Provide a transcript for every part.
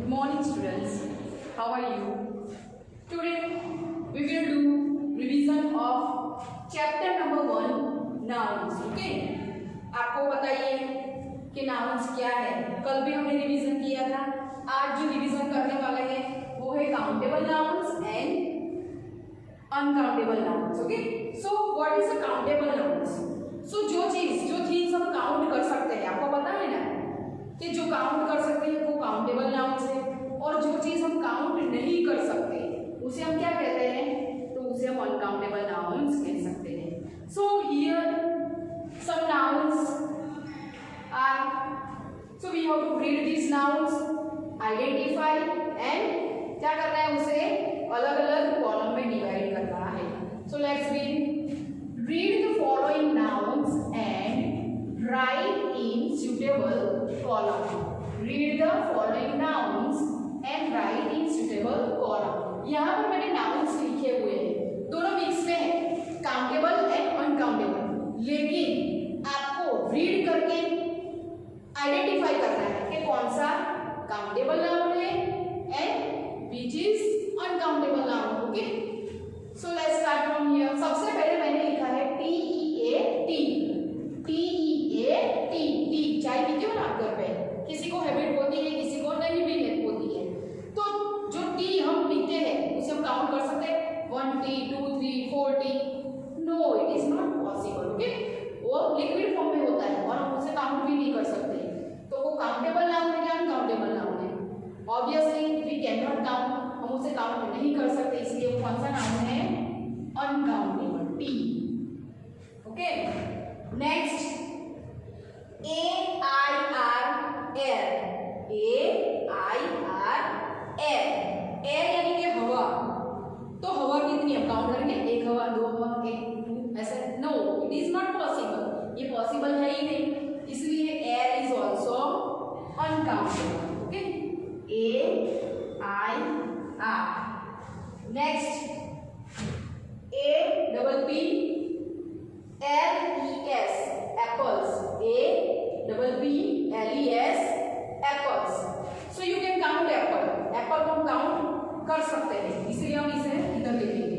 Good morning students. How are you? Today we will do revision of chapter number 1 nouns. Okay? आपको बताइए कि nouns क्या है. कल भी हमने रिवीजन किया था. आज जो रिवीजन करने वाले हैं वो है countable nouns and uncountable nouns. Okay? So what is a countable nouns? So जो चीज हम काउंट कर सकते हैं, आपको पता है ना कि जो काउंट कर सकते हैं वो काउंटेबल नाउन्स है, और जो चीज हम काउंट नहीं कर सकते उसे हम क्या कहते हैं, तो उसे हम अनकाउंटेबल नाउन्स कह सकते हैं. So here some nouns are, so we have to read these nouns, identify and क्या करना है, उसे अलग अलग कॉलम में डिवाइड करना है. So let's read the following nouns and write in suitable column. Read the following nouns and write in suitable column. यहाँ पर मैंने nouns लिखे हुए हैं, दोनों मिक्स में है, countable and uncountable. लेकिन आपको read करके identify करना है कि कौन सा countable noun है and which is uncountable noun. Okay? So let's start from here. सबसे पहले मैंने लिखा है TEAT. टी चाय पीते हो ना आप घर पे, किसी को हैबिट होती है, किसी को नहीं भी होती है. तो जो टी हम पीते हैं उसे हम काउंट कर सकते हैं 1 tea 2 3 4 tea. No, it is not possible. Okay, वो लिक्विड फॉर्म में होता है और हम उसे काउंट भी नहीं कर सकते. तो वो काउंटेबल नाउन है क्या अनकाउंटेबल नाउन है? Obviously we can not count, हम उसे काउंट नहीं कर सकते, इसलिए वो कौन सा नाउन है, uncountable, T. Okay, next AIR, air. यानी कि हवा. तो हवा कितनी हम काउंट करेंगे, एक हवा, दो हवा, एक दो, ऐसे. No, it is not possible, ये पॉसिबल है ही नहीं, इसलिए air is also uncountable. Okay, AIR. Next APPLES, apples. APPLES, apples. So you can count apple. Apple को हम काउंट कर सकते हैं, इसलिए हम इसे इधर लिखेंगे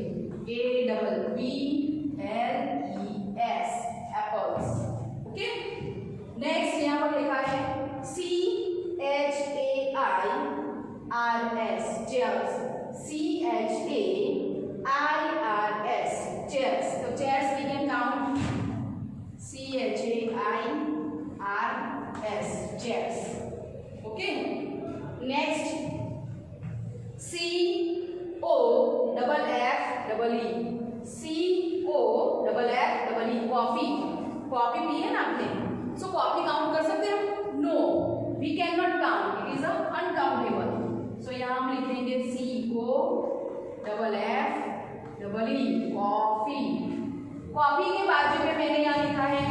APPLES, apples. ओके, नेक्स्ट यहाँ पर लिखा है CHAIRS, chairs. CHAIRS, chairs. So chairs we can count CHAIRS, chairs. Okay, next COFFEE, coffee. Coffee पी है ना आपने, सो कॉफी काउंट कर सकते हो? No, we can not count, it is uncountable. So यहाँ हम लिखेंगे COFFEE, कॉफी. कॉफी के बाजू में मैंने यहाँ लिखा है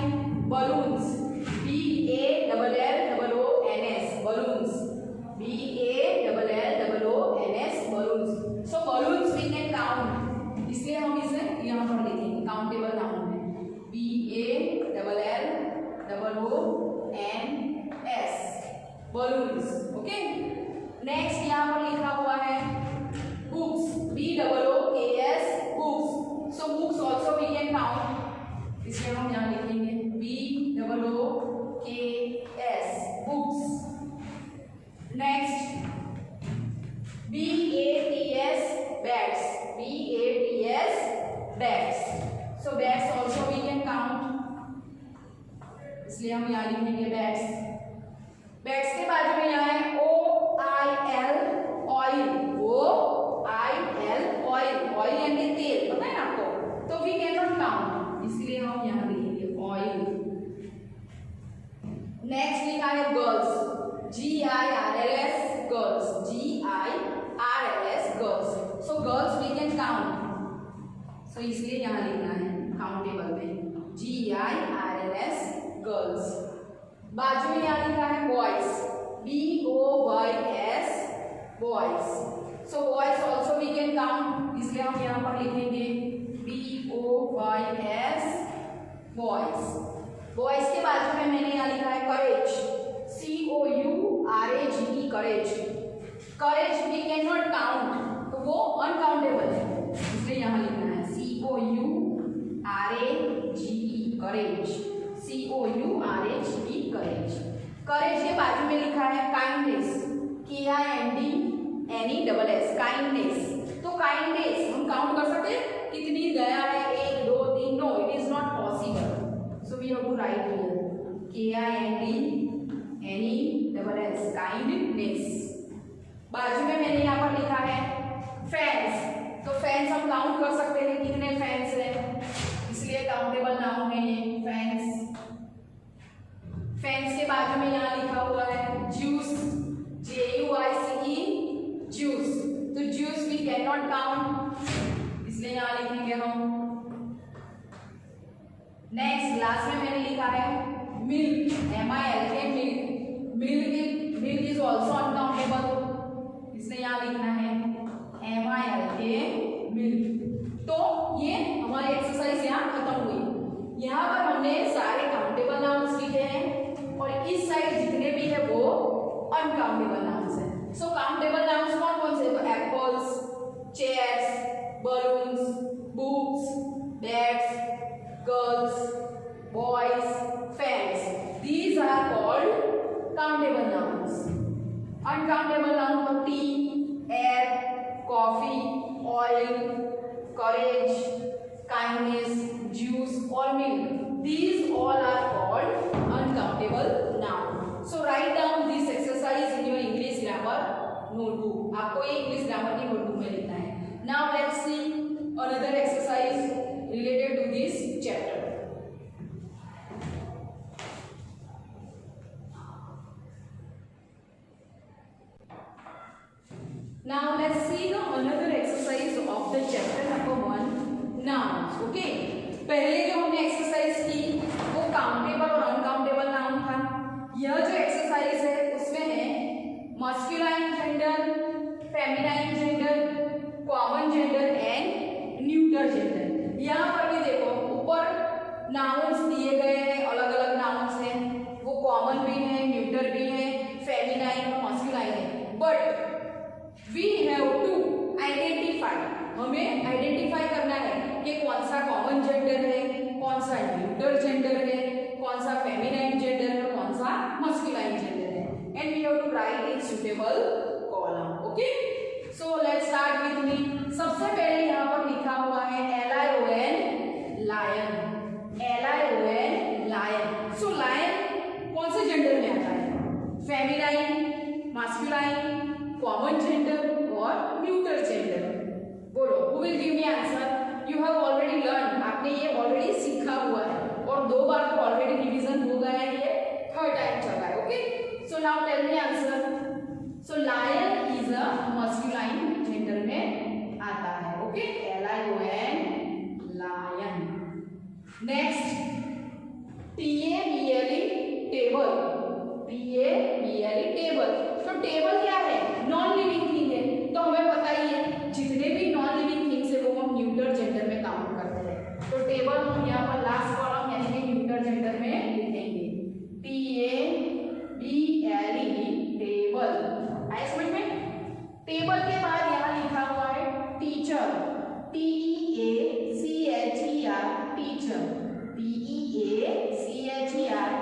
balloons, BALLOONS, balloons, BALLOONS, balloons. So balloons we can count, इसलिए हम इसे यहाँ पर लिखेंगे, काउंटेबल नाउन है, BALLOONS, बलून्स. ओके, नेक्स्ट यहाँ पर लिखा हुआ है books, BOOKS, books. So books also we can count, इसलिए हम यहाँ लिखेंगे BOOKS, books. Next BATS, bats, bats. So bats also we can count, इसलिए हम यहाँ लिखेंगे बैट्स. बैट्स के बाजू में यहाँ है OIL, ऑयल. ऑयल यानी तेल, पता है ना आपको, तो वी कैन नॉट काउंट, इसलिए हम यहाँ लिखेंगे ऑयल. नेक्स्ट लिखा है girls, GIRLS, girls, girls. So girls we can count, so इसलिए यहाँ लिखना है काउंटेबल में GIRLS, गर्ल्स. बाजू में यहाँ लिखा है boys, BOYS, boys. So boys also we can count, इसलिए हम यहाँ पर लिखेंगे BOYS, बॉयज. बॉयज के बाजू में मैंने यहाँ लिखा है courage, COURAGE, courage. Courage we can not count, तो वो अनकाउंटेबल है, इसलिए यहाँ लिखना है COURAGE करेज, COURAGE करेज। करेज के बाजू में लिखा है काइंडनेस, KINDNESS काइंडनेस। तो काइंडनेस हम काउंट कर सकते हैं कितनी गया है, 1 2 3, no it is not possible, so we have to write here KINDNESS kindness. बाजू में मैंने यहाँ पर लिखा है फैंस, तो फैंस हम काउंट कर सकते हैं कितने फैंस हैं, इसलिए काउंटेबल नाउन है ये फैंस। फैंस के बाजू में यहाँ लिखा हुआ है जूस, JUICE जूस, तो juice we can not count, इसलिए यहाँ लिखेंगे हम। नेक्स्ट लास्ट में मैंने लिखा है milk, MILK milk, milk is also uncountable, इसलिए यहाँ लिखना है MILK मिल्क। तो ये हमारी एक्सरसाइज यहाँ खत्म हुई। यहाँ पर हमने सारे काउंटेबल नाउन्स लिखे हैं और इस साइड जितने भी है वो अनकाउंटेबल नाउन्स हैं। सो काउंटेबल नाउन्स कौन कौन से, तो apples, chairs, balloons, books, bats, girls, boys, fans, these are called countable nouns. Uncountable noun for tea, air, coffee, oil, courage, kindness, juice or milk. These all are called uncountable noun. So write down this exercise in your English grammar notebook. आपको ये English grammar की notebook में लिखना है. Now let's see another exercise related to this chapter. Now let's see the another exercise of the chapter number 1 nouns. Okay, पहले जो हमने exercise की वो काउंटेबल और अनकाउंटेबल नाउन था। यह जो एक्सरसाइज है उसमें है masculine gender, feminine gender, common gender and neuter gender. यहाँ पर भी देखो ऊपर नाउन्स दिए गए हैं, अलग अलग नाउन्स हैं, वो कॉमन भी है, न्यूटर भी है, फेमिनाइन और मस्कुलाइन है। But We have to identify, हमें आइडेंटिफाई करना है कि कौन सा कॉमन जेंडर है, कौन सा न्यूटर जेंडर है, कौन सा फेमिनाइन जेंडर है, कौन सा मस्कुलाइन जेंडर है, and we have to write in suitable column. Okay, so let's start with me. सबसे पहले यहाँ पर लिखा हुआ है LION लायन, LION लायन। सो लायन कौन से जेंडर में आता है, फेमिनाइन, मस्कुलाइन, कॉमन जेंडर और न्यूटर जेंडर? बोलो, who will give me answer? You have already learn, आपने ये ऑलरेडी सीखा हुआ है और 2 बार तो ऑलरेडी रिवीजन हो गया है, ये 3rd टाइम चल रहा है। Okay, so now tell me answer. So lion is a masculine gender में आता है। ओके, LION lion. Next TABLE table, TABLE table. तो टेबल क्या है, नॉन लिविंग थिंग है, तो हमें पता ही है जितने भी नॉन लिविंग थिंग्स है वो हम न्यूटर जेंडर में काउंट करते हैं। तो टेबल हम यहाँ पर लास्ट कॉलम यानी कि न्यूटर जेंडर में लिखेंगे, TABLE टेबल। आए समझ में? टेबल के बाद यहाँ लिखा हुआ है teacher, TEACHER teacher, TEACHER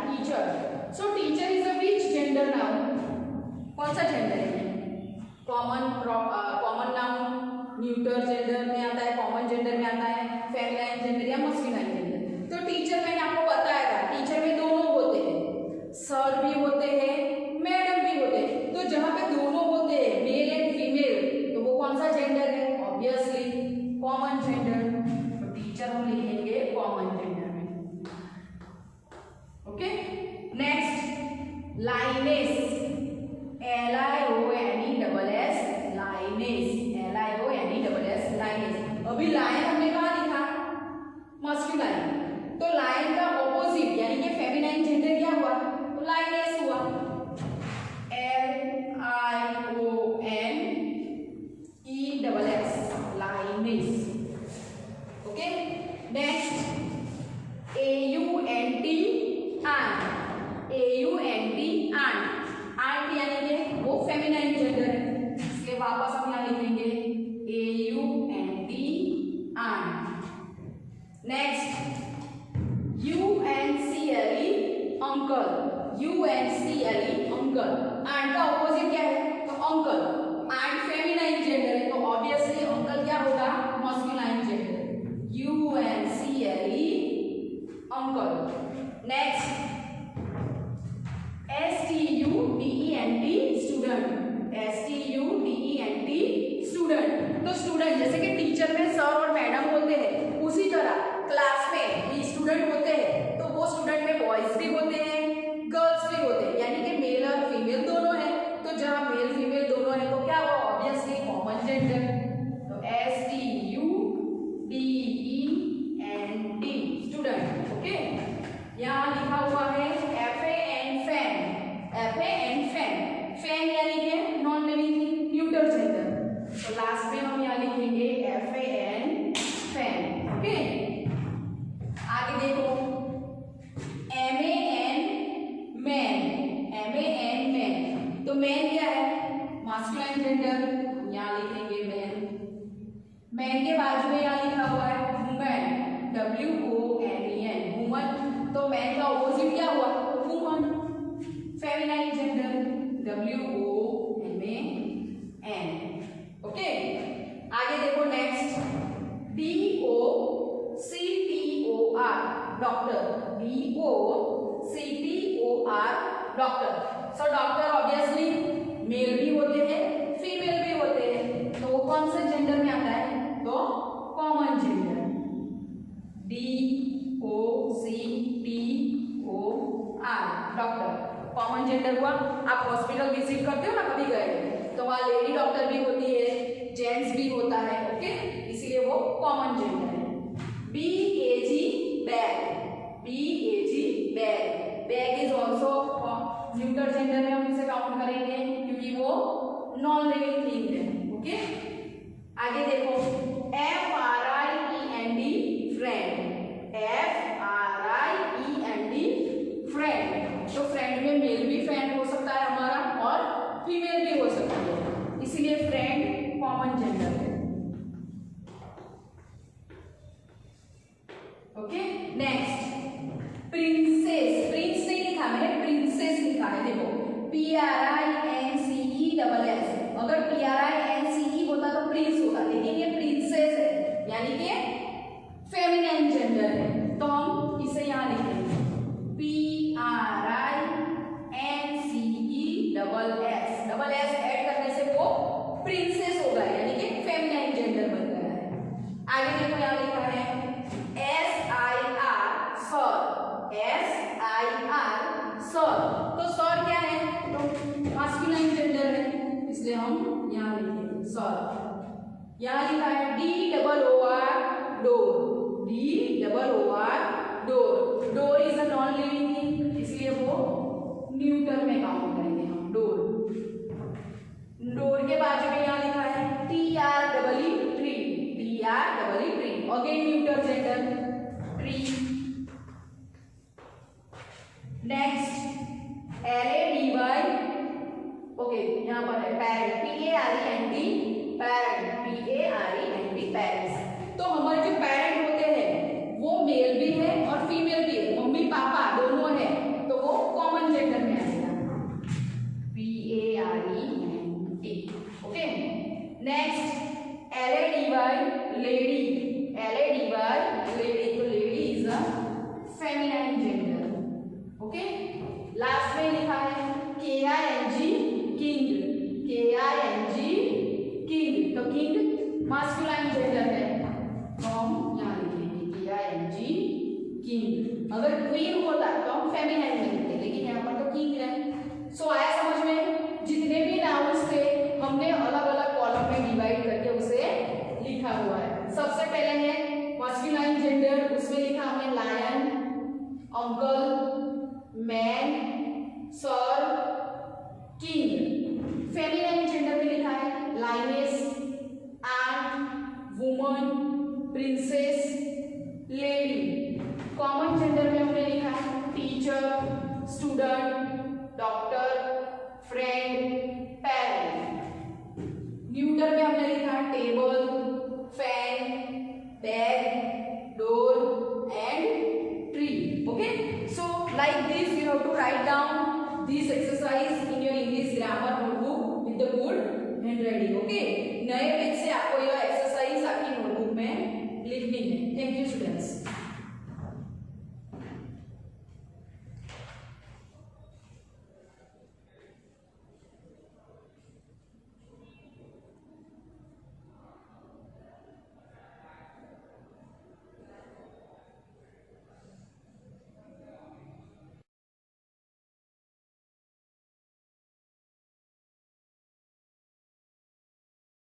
teacher. So teacher is a which gender noun? कौन सा जेंडर है? कॉमन नाउन न्यूटर जेंडर में आता है, कॉमन जेंडर में आता है, फेमिनाइन जेंडर या मस्कुलाइन जेंडर। तो टीचर मैंने आपको बताया था, टीचर में दोनों होते हैं, सर भी होते हैं, मैडम भी होते हैं। तो जहाँ पे दोनों होते हैं, मेल एंड फीमेल, तो वो कौन सा जेंडर है? Obviously common gender. तो टीचर हम लिखेंगे कॉमन जेंडर में। Okay, next lioness, LIONESS lioness, LIONESS lioness. अभी लाइन हमने कहाँ लिखा? मस्कुलाइन। तो लाइन का ऑपोजिट यानी कि फेमिनाइन जेंडर क्या हुआ? तो लाइनेस हुआ। टीचर में सर और मैडम होते हैं, उसी तरह क्लास में स्टूडेंट होते हैं तो वो स्टूडेंट में बॉयज भी होते हैं, गर्ल्स भी होते हैं, यानी कि मेल और फीमेल दोनों है। तो जहाँ मेल फीमेल दोनों है तो क्या हुआ, ऑब्वियसली कॉमन जेंडर। तो STUDENT स्टूडेंट। ओके, यहाँ लिखा हुआ है FAN fan, FAN fan, fan यानी कि non living thing, neutral gender. तो लास्ट में हम यहाँ लिखेंगे FAN फैन। ओके, आगे देखो MAN मैन, MAN मैन। तो मैन क्या है, मास्कुलाइन जेंडर, यहाँ लिखेंगे मैन। मैन के बाजू में यहाँ लिखा हुआ है वुमेन, WOMEN वुमन। तो मैन का ऑपोजिट क्या हुआ, woman, feminine gender, WOMAN। Okay, आगे देखो next DOCTOR doctor, DOCTOR doctor. सो डॉक्टर ऑब्वियसली मेल भी होते हैं, फीमेल भी होते हैं, तो वो कौन से जेंडर में आता है, तो common gender, DOCTOR doctor, common gender हुआ। आप हॉस्पिटल विजिट करते हो ना, कभी गए तो वहाँ लेडी डॉक्टर भी होती है, जेंट्स भी होता है। ओके, इसीलिए वो कॉमन जेंडर है। BAG bag, BAG bag, bag is also neutral gender में हम इसे काउंट करेंगे क्योंकि वो नॉन लिविंग थिंग है। ओके, आगे देखो FRIEND फ्रेंड, FRIEND फ्रेंड। तो फ्रेंड में मेल भी फ्रेंड हो सकता है हमारा और फीमेल भी हो सकती है, इसीलिए फ्रेंड कॉमन जेंडर है। ओके, नेक्स्ट प्रिंसेस, प्रिंस नहीं लिखा मैंने, प्रिंसेस लिखा है। देखो PRINCESS, अगर PRINCE होता तो प्रिंस होता, लेकिन ये प्रिंसेस है यानी कि फेमिनाइन जेंडर है, तो हम इसे यहाँ लिखेंगे PRINCESS, डबल एस ऐड करने से वो प्रिंसेस होगा यानी कि फेमिनाइन जेंडर बन गया है। आगे देखो यहाँ लिखा है SIR सर, SIR सर। तो सर क्या है, तो मास्कुलाइन जेंडर है, इसलिए हम यहाँ लिखेंगे सर। यहाँ लिखा है DOOR door, DOOR door, door is a non living thing, इसलिए वो न्यूट्रल में काउंट करेंगे हम, डोर। डोर के बाजू में यहाँ लिखा है TREE, again neutral gender, tree. Next LADY, okay, यहाँ पर है पैरेंट, PARENT पेरेंट्स। तो हमारे जो पेरेंट होते हैं वो मेल भी है और फीमेल भी है, मम्मी पापा दोनों है, तो वो कॉमन जेंडर में आएगा, PARENT। Okay, next LADY lady, तो lady is a feminine gender. Okay, last में लिखा है KING किंग, तो किंग मास्कुलाइन जेंडर है, तो हम यहाँ लिखेंगे KING किंग। अगर क्वीन होता तो हम फेमिनाइन में लिखते, लेकिन यहाँ पर तो किंग है। सो आया समझ में, जितने भी नाउन्स थे हमने अलग अलग कॉलम में डिवाइड करके उसे लिखा हुआ है। सबसे पहले है मास्कुलाइन जेंडर, उसमें लिखा हमने lion, uncle, man, sir, king. Feminine gender में लिखा है lioness, aunt, woman, princess, lady. Common gender में हमने लिखा है teacher, student, doctor, friend, parent. Neutral में हमने लिखा है टेबल,